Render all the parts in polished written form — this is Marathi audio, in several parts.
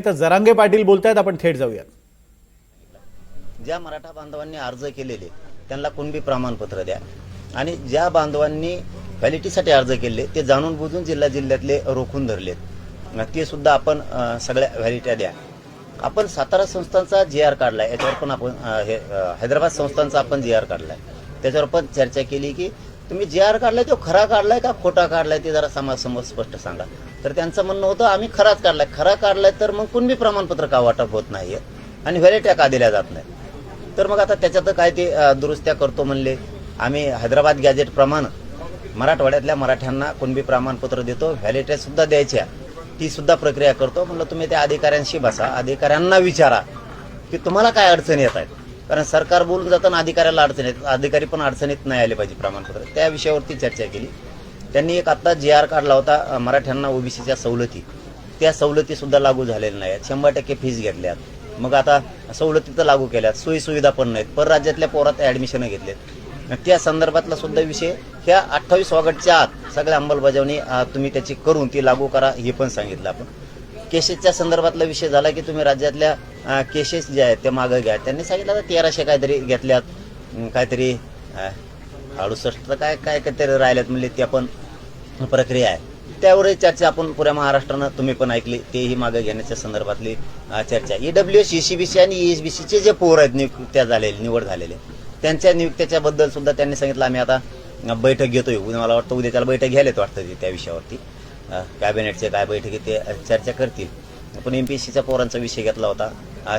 तर जरांगे पाटील बोलतायत, आपण थेट जाऊयात. ज्या मराठा बांधवांनी अर्ज केलेले त्यांना कुणबी प्रमाणपत्र द्या आणि ज्या बांधवांनी व्हॅलिटीसाठी अर्ज केले ते जाणून बुजून जिल्ह्यातले रोखून धरलेत ते सुद्धा आपण सगळ्या व्हॅलिट्या द्या. आपण सातारा संस्थांचा GR काढलाय, याच्यावर पण आपण हैदराबाद संस्थांचा आपण GR काढलाय, त्याच्यावर पण चर्चा केली की तुम्ही GR काढलाय तो खरा काढलाय का खोटा काढलाय ते जरा समाजसमोर स्पष्ट सांगा. तर त्यांचं म्हणणं होतं आम्ही खराच काढलाय. खरा काढलाय तर मग कुणबी प्रमाणपत्र का वाटप होत नाहीये आणि व्हॅलिट्या का दिल्या जात नाही. तर मग आता त्याच्यात काय ते दुरुस्त्या करतो म्हणले. आम्ही हैदराबाद गॅजेट प्रमाणे मराठवाड्यातल्या मराठ्यांना कुणबी प्रमाणपत्र देतो, व्हॅलिट्या सुद्धा द्यायच्या, ती सुद्धा प्रक्रिया करतो. म्हणलं तुम्ही त्या अधिकाऱ्यांशी बसा, अधिकाऱ्यांना विचारा की तुम्हाला काय अडचणी येत आहेत. कारण सरकार बोलून जाताना अधिकाऱ्याला अडचण येतात, अधिकारी पण अडचणीत नाही आले पाहिजे प्रमाणपत्र. त्या विषयावरती चर्चा केली. त्यांनी एक आत्ता GR काढला होता मराठ्यांना OBCच्या सवलती, त्या सवलती सुद्धा लागू झालेल्या नाहीत. 100% फीस घेतल्यात. मग आता सवलती तर लागू केल्यात, सोयीसुविधा पण नाहीत. परराज्यातल्या पोरात ॲडमिशन घेतलेत. त्या संदर्भातला सुद्धा विषय ह्या 28 ऑगस्टच्या आत सगळ्या अंमलबजावणी तुम्ही त्याची करून ती लागू करा हे पण सांगितलं आपण. केसेसच्या संदर्भातला विषय झाला की तुम्ही राज्यातल्या केसेस ज्या आहेत त्या मागं घ्या. त्यांनी सांगितलं आता 1300 काहीतरी घेतल्यात, काहीतरी 68 काय काहीतरी राहिल्यात म्हणले, त्या पण प्रक्रिया आहे. त्यावरही चर्चा आपण पुऱ्या महाराष्ट्रानं तुम्ही पण ऐकली. तेही मागे घेण्याच्या संदर्भातली चर्चा. EWS, ECBC आणि ESBCचे जे पोर आहेत नियुक्त्या झालेले, निवड झालेले, त्यांच्या नियुक्त्याच्या बद्दल सुद्धा त्यांनी सांगितलं आम्ही आता बैठक घेतोय. मला वाटतं उद्या त्याला बैठक घ्यायलाच वाटतं त्या विषयावरती. कॅबिनेटचे काय बैठकीत ते चर्चा करतील. पण MPSCच्या पोरांचा विषय घेतला होता,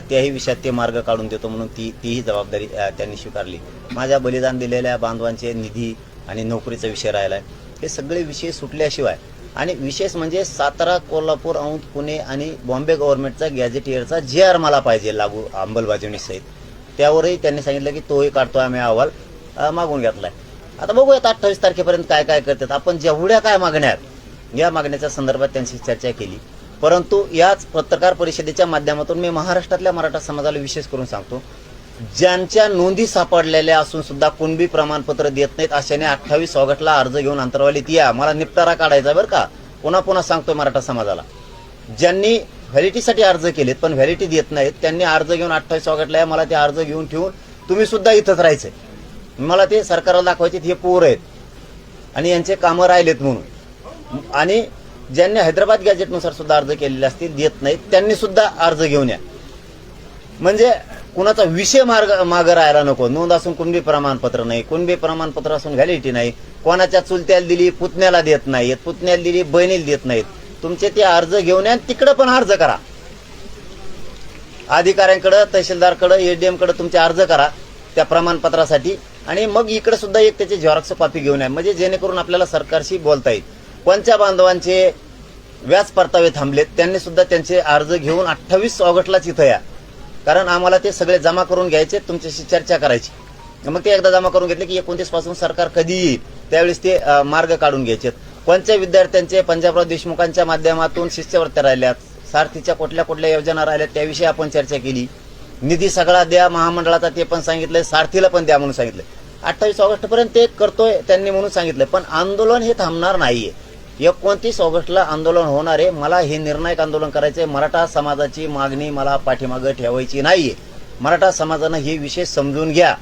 त्याही विषयात ते मार्ग काढून देतो म्हणून तीही जबाबदारी त्यांनी स्वीकारली. माझ्या बलिदान दिलेल्या बांधवांचे निधी आणि नोकरीचा विषय राहिला आहे. हे सगळे विषय सुटल्याशिवाय आणि विशेष म्हणजे सातारा, कोल्हापूर, औंध, पुणे आणि बॉम्बे गव्हर्नमेंटचा गॅझेटियरचा GR मला पाहिजे लागू अंमलबजावणीसहित. त्यावरही त्यांनी सांगितलं की तोही काढतोय आम्ही, अहवाल मागून घेतलाय. आता बघूयात 28 तारखेपर्यंत काय काय करतात. आपण जेवढ्या काय मागण्या या मागण्याच्या संदर्भात त्यांची चर्चा केली. परंतु याच पत्रकार परिषदेच्या माध्यमातून मी महाराष्ट्रातल्या मराठा समाजाला विशेष करून सांगतो, ज्यांच्या नोंदी सापडलेल्या असून सुद्धा कुणबी प्रमाणपत्र देत नाहीत अशाने 28 ऑगस्टला अर्ज घेऊन अंतरवालीत या. मला निपटारा काढायचा बरं का. पुन्हा सांगतोय मराठा समाजाला, ज्यांनी व्हॅलिटीसाठी अर्ज केलेत पण व्हॅलिटी देत नाहीत त्यांनी अर्ज घेऊन 28 ऑगस्टला या. मला ते अर्ज घेऊन ठेवून तुम्ही सुद्धा इथंच राहायचंय. मला ते सरकारला दाखवायचे हे पोर आहेत आणि यांचे कामं राहिलेत म्हणून. आणि ज्यांनी हैदराबाद गॅजेटनुसार सुद्धा अर्ज केलेले असतील, देत नाहीत, त्यांनी सुद्धा अर्ज घेऊन या. म्हणजे कुणाचा विषय मागं राहायला नको. नोंद असून कुणबी प्रमाणपत्र नाही, कुणबी प्रमाणपत्र असून व्हॅलिटी नाही. कोणाच्या चुलत्याला दिली पुतण्याला देत नाहीत, पुतण्याला दिली बहिणीला देत नाहीत. तुमचे ते अर्ज घेऊन या, तिकडं पण अर्ज करा. अधिकाऱ्यांकडे, तहसीलदारकडे, ADM कडे तुमचे अर्ज करा त्या प्रमाणपत्रासाठी. आणि मग इकडे सुद्धा एक त्याची झेरॉक्स कॉपी घेऊन या, म्हणजे जेणेकरून आपल्याला सरकारशी बोलता येईल. कोणत्या बांधवांचे व्याज परतावे थांबलेत त्यांनी सुद्धा त्यांचे अर्ज घेऊन 28 ऑगस्टलाच इथं या. कारण आम्हाला ते सगळे जमा करून घ्यायचे, तुमच्याशी चर्चा करायची. मग ते एकदा जमा करून घेतले की 29 पासून सरकार कधी येईल त्यावेळेस ते मार्ग काढून घ्यायचे. कोणत्या विद्यार्थ्यांचे पंजाबराव देशमुखांच्या माध्यमातून शिष्यवृत्त्या राहिल्यात, सारथीच्या कुठल्या योजना राहिल्यात त्याविषयी आपण चर्चा केली. निधी सगळा द्या महामंडळाचा ते पण सांगितलंय, सारथीला पण द्या म्हणून सांगितलंय. 28 ऑगस्टपर्यंत ते करतोय त्यांनी म्हणून सांगितलंय. पण आंदोलन हे थांबणार नाहीये. 29 ऑगस्टला आंदोलन होणार आहे. मला हे निर्णायक आंदोलन करायचंय. मराठा समाजाची मागणी मला पाठीमागं ठेवायची नाहीये. मराठा समाजानं हे विषय समजून घ्या.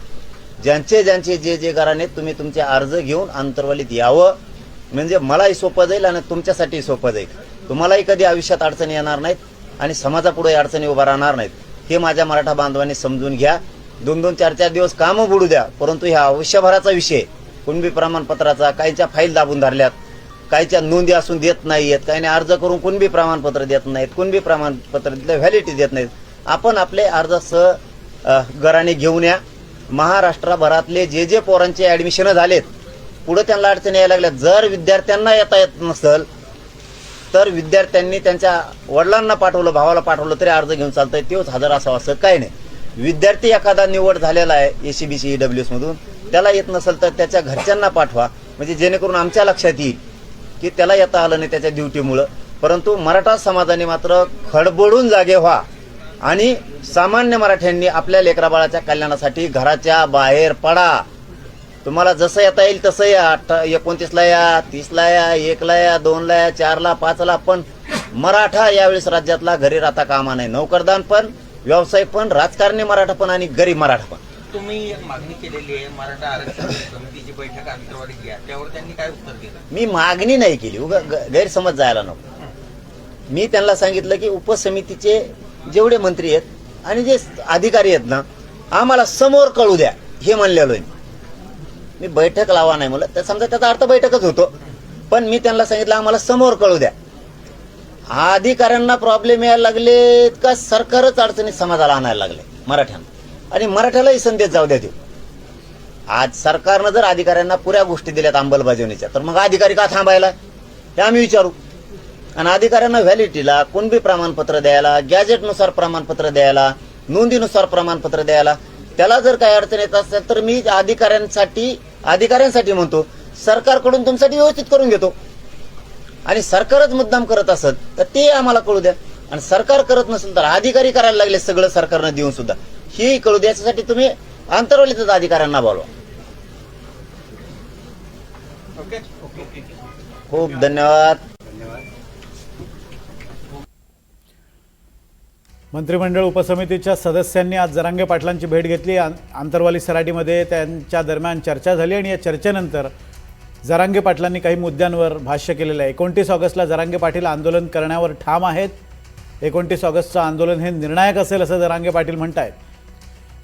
ज्यांचे जे घराने तुम्ही तुमचे अर्ज घेऊन अंतरवालीत यावं, म्हणजे मलाही सोपं जाईल आणि तुमच्यासाठी सोपं जाईल. तुम्हालाही कधी आयुष्यात अडचणी येणार नाहीत आणि समाजापुढे अडचणी उभा राहणार नाहीत. हे माझ्या मराठा बांधवांनी समजून घ्या. 2-2, 4-4 दिवस कामं बुडू द्या, परंतु ह्या आयुष्यभराचा विषय कुणबी प्रमाणपत्राचा, काहींच्या फाईल दाबून धरल्यात, काहीच्या नोंदी असून देत नाहीयेत, काहीने अर्ज करून कुणबी प्रमाणपत्र देत नाहीत, कुणबी प्रमाणपत्र व्हॅलिटी देत नाहीत. आपण आपले अर्ज घराने घेऊन या. महाराष्ट्रभरातले जे पोरांचे ऍडमिशन झालेत पुढे त्यांना अडचणी यायला लागल्या. जर विद्यार्थ्यांना येता येत नसेल तर विद्यार्थ्यांनी त्यांच्या वडिलांना पाठवलं, भावाला पाठवलं तरी अर्ज घेऊन चालतंय. तेच हजर असावं असं काही नाही. विद्यार्थी एखादा निवड झालेला आहे ECBC, EWS मधून, त्याला येत नसेल तर त्याच्या घरच्यांना पाठवा, म्हणजे जेणेकरून आमच्या लक्षात येईल की त्याला येता आलं नाही त्याच्या ड्युटीमुळं. परंतु मराठा समाजाने मात्र खडबडून जागे व्हा आणि सामान्य मराठ्यांनी आपल्या लेकराबाळाच्या कल्याणासाठी घराच्या बाहेर पडा. तुम्हाला जसं येता येईल तसं या. 29ला या, 30ला या, 1ला या, 2ला या, 4ला, 5ला, पण मराठा यावेळेस राज्यातला घरी राहता कामा नाही. नोकरदान पण, व्यवसाय पण, राजकारणी मराठा पण आणि गरीब मराठा पण. तुम्ही एक मागणी केलेली आहे मराठा आरक्षण समितीची बैठक अंतर्वाली घ्या, त्यावर त्यांनी काय उत्तर दिलं? मी मागणी नाही केली, उगा गैरसमज जायला नको. मी त्यांना सांगितलं की उपसमितीचे जेवढे मंत्री आहेत आणि जे अधिकारी आहेत ना, आम्हाला समोर कळू द्या हे म्हणलेलो आहे. मी बैठक लावा नाही म्हणलं तर समजा त्याचा अर्थ बैठकच होतो, पण मी त्यांना सांगितलं आम्हाला समोर कळू द्या. अधिकाऱ्यांना प्रॉब्लेम यायला लागले का सरकारच अडचणीत समाजाला आणायला लागले मराठ्यांना, आणि मराठ्यालाही संदेश जाऊ द्या. आज सरकारनं जर अधिकाऱ्यांना पुऱ्या गोष्टी दिल्यात अंमलबजावणीच्या, तर मग अधिकारी का थांबायला हे आम्ही विचारू. आणि अधिकाऱ्यांना व्हॅलिडिटीला कुणबी प्रमाणपत्र द्यायला, गॅजेटनुसार प्रमाणपत्र द्यायला, नोंदीनुसार प्रमाणपत्र द्यायला, त्याला जर काही अडचण येत असेल तर मी अधिकाऱ्यांसाठी म्हणतो सरकारकडून तुमच्यासाठी व्यवस्थित करून घेतो. आणि सरकारच मुद्दाम करत असत तर ते आम्हाला कळू द्या. आणि सरकार करत नसेल तर अधिकारी करायला लागले सगळं सरकारनं देऊन सुद्धा, हेही कळू द्या. याच्यासाठी तुम्ही अंतर्वलीतच अधिकाऱ्यांना बोलवा. ओके. खूप धन्यवाद. मंत्रिमंडळ उपसमितीच्या सदस्यांनी आज जरांगे पाटलांची भेट घेतली. आंतरवाली सराटीमध्ये त्यांच्या दरम्यान चर्चा झाली आणि या चर्चेनंतर जरांगे पाटलांनी काही मुद्द्यांवर भाष्य केलेलं आहे. 29 ऑगस्टला जरांगे पाटील आंदोलन करण्यावर ठाम आहेत. 29 ऑगस्टचं आंदोलन हे निर्णायक असेल असं जरांगे पाटील म्हणत आहेत.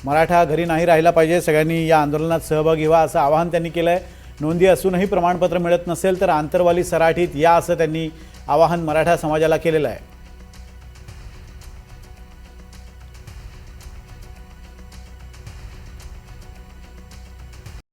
मराठा घरी नाही राहिला पाहिजे, सगळ्यांनी या आंदोलनात सहभागी व्हा असं आवाहन त्यांनी केलं आहे. नोंदी असूनही प्रमाणपत्र मिळत नसेल तर आंतरवाली सराटीत या असं त्यांनी आवाहन मराठा समाजाला केलेलं आहे.